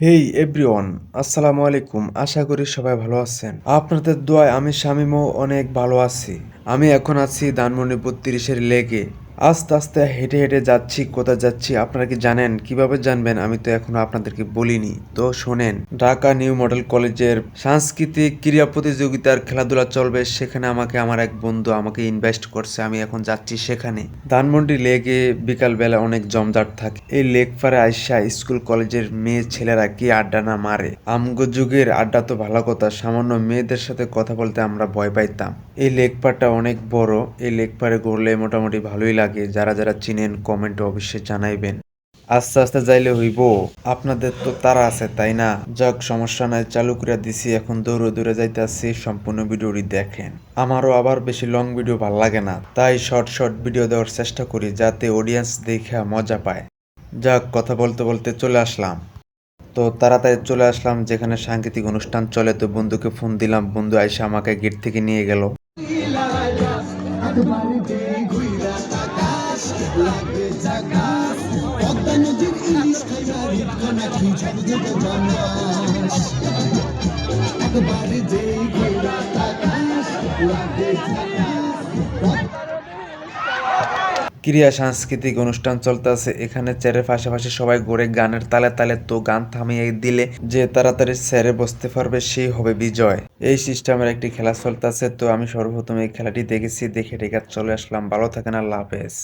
হেই everyone, আসসালামু আলাইকুম। আশা করি সবাই ভালো আছেন। আপনাদের দোয়ায় আমি শামীমও অনেক ভালো আছি। আমি এখন আছি ধানমন্ডি ৩২-এর লেগে। আস্তে আস্তে হেঁটে হেঁটে যাচ্ছি। কোথায় যাচ্ছি আপনারা কি জানেন? কিভাবে জানবেন? আমি তো এখনো আপনাদেরকে বলিনি। তো শোনেন, ঢাকা নিউ মডেল কলেজের সাংস্কৃতিক ক্রীড়া প্রতিযোগিতার খেলাধুলা চলবে। সেখানে আমার এক বন্ধু আমাকে ইনভেস্ট করছে। আমি এখন যাচ্ছি সেখানে। ধানমন্ডি লেগে বিকাল বেলা অনেক জমজট থাকে। এই লেক পারে আইসা স্কুল কলেজের মেয়ে ছেলেরা কি আড্ডা না মারে। আমগো যুগের আড্ডা তো ভালো কথা, সামান্য মেয়েদের সাথে কথা বলতে আমরা ভয় পাইতাম। এই লেক পারটা অনেক বড়। এই লেক পারে ঘুরলে মোটামুটি ভালোই লাগে। যারা যারা চিনেন কমেন্টে অবশ্যই জানাইবেন। আস্তে আস্তে যাইলে হইব। আপনাদের তো তারা আছে তাই না? যাক, সমস্যা নাই, চালু করে দিছি। এখন দৌড়ে দৌড়ে যাইতেছি। সম্পূর্ণ ভিডিওটি দেখেন। আমারও আবার বেশি লং ভিডিও ভাল লাগে না, তাই শর্ট শর্ট ভিডিও দেওয়ার চেষ্টা করি যাতে অডিয়েন্স দেখে মজা পায়। যাক, কথা বলতে বলতে চলে আসলাম। তো তাড়াতাড়ি চলে আসলাম যেখানে সাংগীতিক অনুষ্ঠান চলে। তো বন্ধুকে ফোন দিলাম, বন্ধু আইসা আমাকে গেট থেকে নিয়ে গেল। ক্রিয়া সাংস্কৃতিক অনুষ্ঠান চলতেছে এখানে। চেয়ারের পাশাপাশি সবাই ঘুরে গানের তালে তালে। তো গান থামিয়ে দিলে যে তাড়াতাড়ি চেয়ারে বসতে পারবে সেই হবে বিজয়। এই সিস্টেমের একটি খেলা চলতেছে। তো আমি সর্বপ্রথম এই খেলাটি দেখেছি, দেখে রেখে চলে আসলাম। ভালো থাকেন, আল্লাহ হাফেজ।